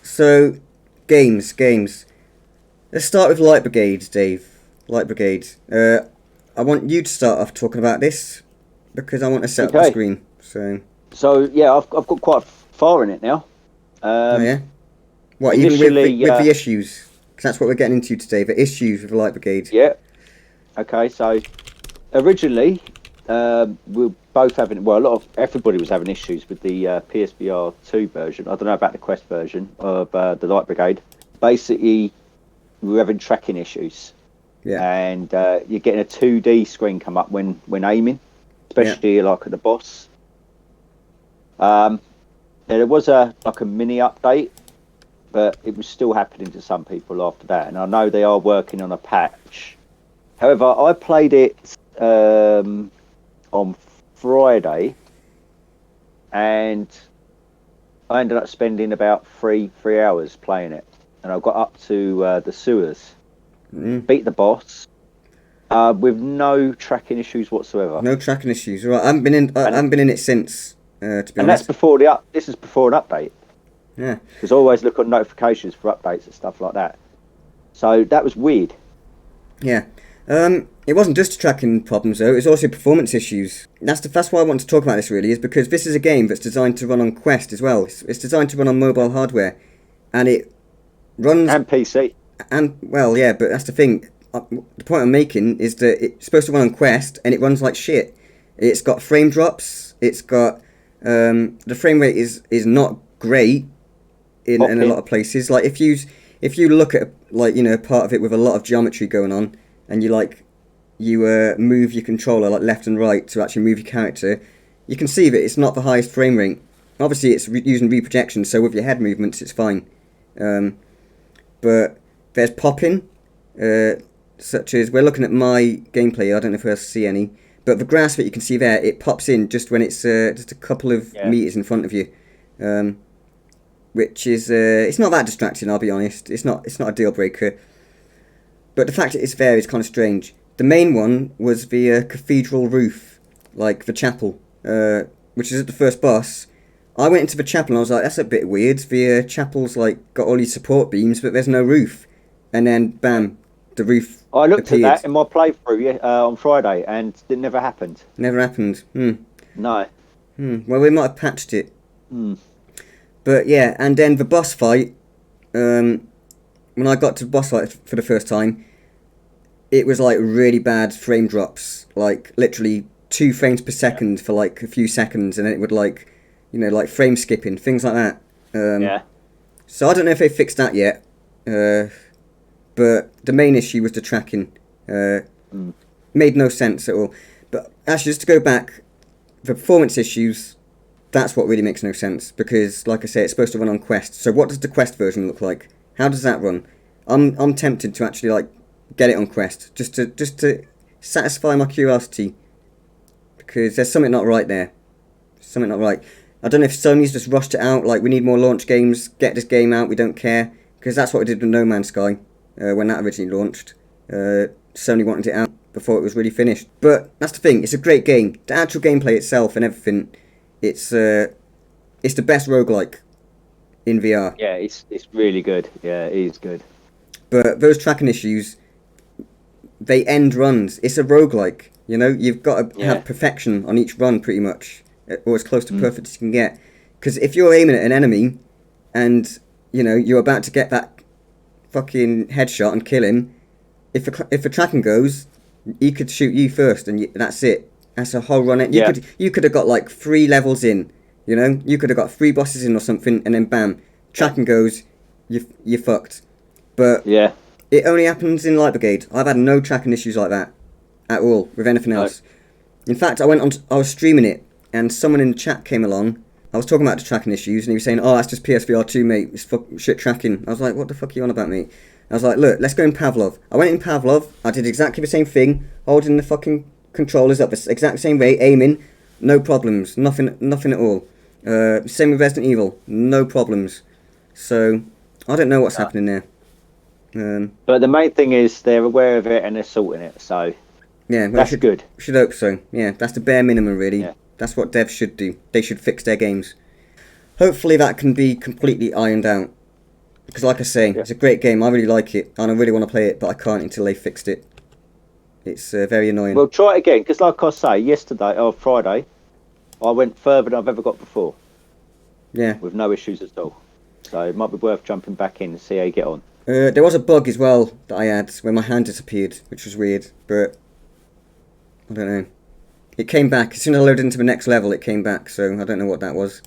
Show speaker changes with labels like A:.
A: So, games. Let's start with Light Brigade, Dave. Light Brigade. I want you to start off talking about this because I want to set up the
B: Okay.
A: screen. So,
B: So yeah, I've got quite far in it now.
A: oh
B: Um,
A: yeah. What, even
B: Initially,
A: with the issues? Because that's what we're getting into today. The issues with Light Brigade.
B: yeah. Okay. So originally, we were both having a lot of everybody was having issues with the PSVR2 version. I don't know about the Quest version of the Light Brigade. Basically, we were having tracking issues,
A: Yeah.
B: and you're getting a 2D screen come up when aiming,
A: Yeah.
B: especially like at the boss. There was a mini update, but it was still happening to some people after that. And I know they are working on a patch. However, I played it on Friday, and I ended up spending about three hours playing it. And I got up to the sewers, beat the boss with no tracking issues whatsoever.
A: No tracking issues. Right. I haven't been in it since. To be
B: And that's
A: honest.
B: before this is before an update.
A: Yeah.
B: Because I always look on notifications for updates and stuff like that. So that was weird.
A: Yeah. It wasn't just tracking problems though. It was also performance issues. That's why I want to talk about this really, is because this is a game that's designed to run on Quest as well. It's designed to run on mobile hardware, and it runs
B: And PC.
A: and well, yeah. But that's the thing. The point I'm making is that it's supposed to run on Quest, and it runs like shit. It's got frame drops. It's got the frame rate is not great in a lot of places. Like if you look at part of it with a lot of geometry going on, and you move your controller like left and right to actually move your character, you can see that it's not the highest frame rate. Obviously, it's using reprojection, so with your head movements, it's fine. But there's popping, such as we're looking at my gameplay. I don't know if we'll see any, but the grass that you can see there, it pops in just when it's just a couple of meters in front of you. Which is it's not that distracting. I'll be honest. It's not a deal breaker. But the fact that it's there is kind of strange. The main one was the cathedral roof, like the chapel, which is at the first boss. I went into the chapel and I was like, that's a bit weird. The chapel's like got all these support beams, but there's no roof. And then bam, the roof.
B: I looked
A: appeared.
B: at that in my playthrough on Friday, and it never happened.
A: Never happened.
B: No.
A: Well, we might have patched it.
B: Hmm.
A: But yeah, and then the boss fight. When I got to the boss fight for the first time, it was like really bad frame drops, like literally 2 frames per second for like a few seconds, and it would like frame skipping, things like that. So I don't know if they fixed that yet, but the main issue was the tracking. Made no sense at all. But actually, just to go back, the performance issues, that's what really makes no sense, because like I say, it's supposed to run on Quest. So what does the Quest version look like? How does that run? I'm tempted to actually like get it on Quest just to satisfy my curiosity, because there's something not right there. Something not right. I don't know if Sony's just rushed it out, like we need more launch games, get this game out, we don't care, because that's what we did with No Man's Sky when that originally launched. Sony wanted it out before it was really finished. But that's the thing, it's a great game. The actual gameplay itself and everything, it's the best roguelike in VR.
B: Yeah, it's really good. Yeah, it is good.
A: But those tracking issues, they end runs. It's a roguelike, you've got to have perfection on each run pretty much, or as close to perfect as you can get. Because if you're aiming at an enemy and you're about to get that fucking headshot and kill him, if the tracking goes, he could shoot you first, and that's it. That's a whole run. You could have got like 3 levels in, you could have got 3 bosses in or something, and then bam, tracking goes, you're fucked. But it only happens in Light Brigade. I've had no tracking issues like that at all with anything else. In fact, I was streaming it, and someone in the chat came along. I was talking about the tracking issues, and he was saying, "Oh, that's just PSVR2, mate. It's shit tracking." I was like, "What the fuck are you on about, mate?" I was like, "Look, let's go in Pavlov." I went in Pavlov. I did exactly the same thing, holding the fucking controllers up the exact same way, aiming, no problems, nothing at all. Same with Resident Evil, no problems. So I don't know what's happening there.
B: But the main thing is they're aware of it and they're sorting it, so
A: yeah,
B: that's good.
A: Should hope so. Yeah, that's the bare minimum, really.
B: Yeah.
A: That's what devs should do. They should fix their games. hopefully that can be completely ironed out. Because like I say, it's a great game. I really like it, and I really want to play it, but I can't until they fixed it. It's very annoying.
B: Well, try it again, because like I say, yesterday or Friday, I went further than I've ever got before.
A: Yeah.
B: With no issues at all. So it might be worth jumping back in and see how you get on.
A: There was a bug as well that I had where my hand disappeared, which was weird, but I don't know. It came back. As soon as I loaded into the next level, it came back, so I don't know what that was.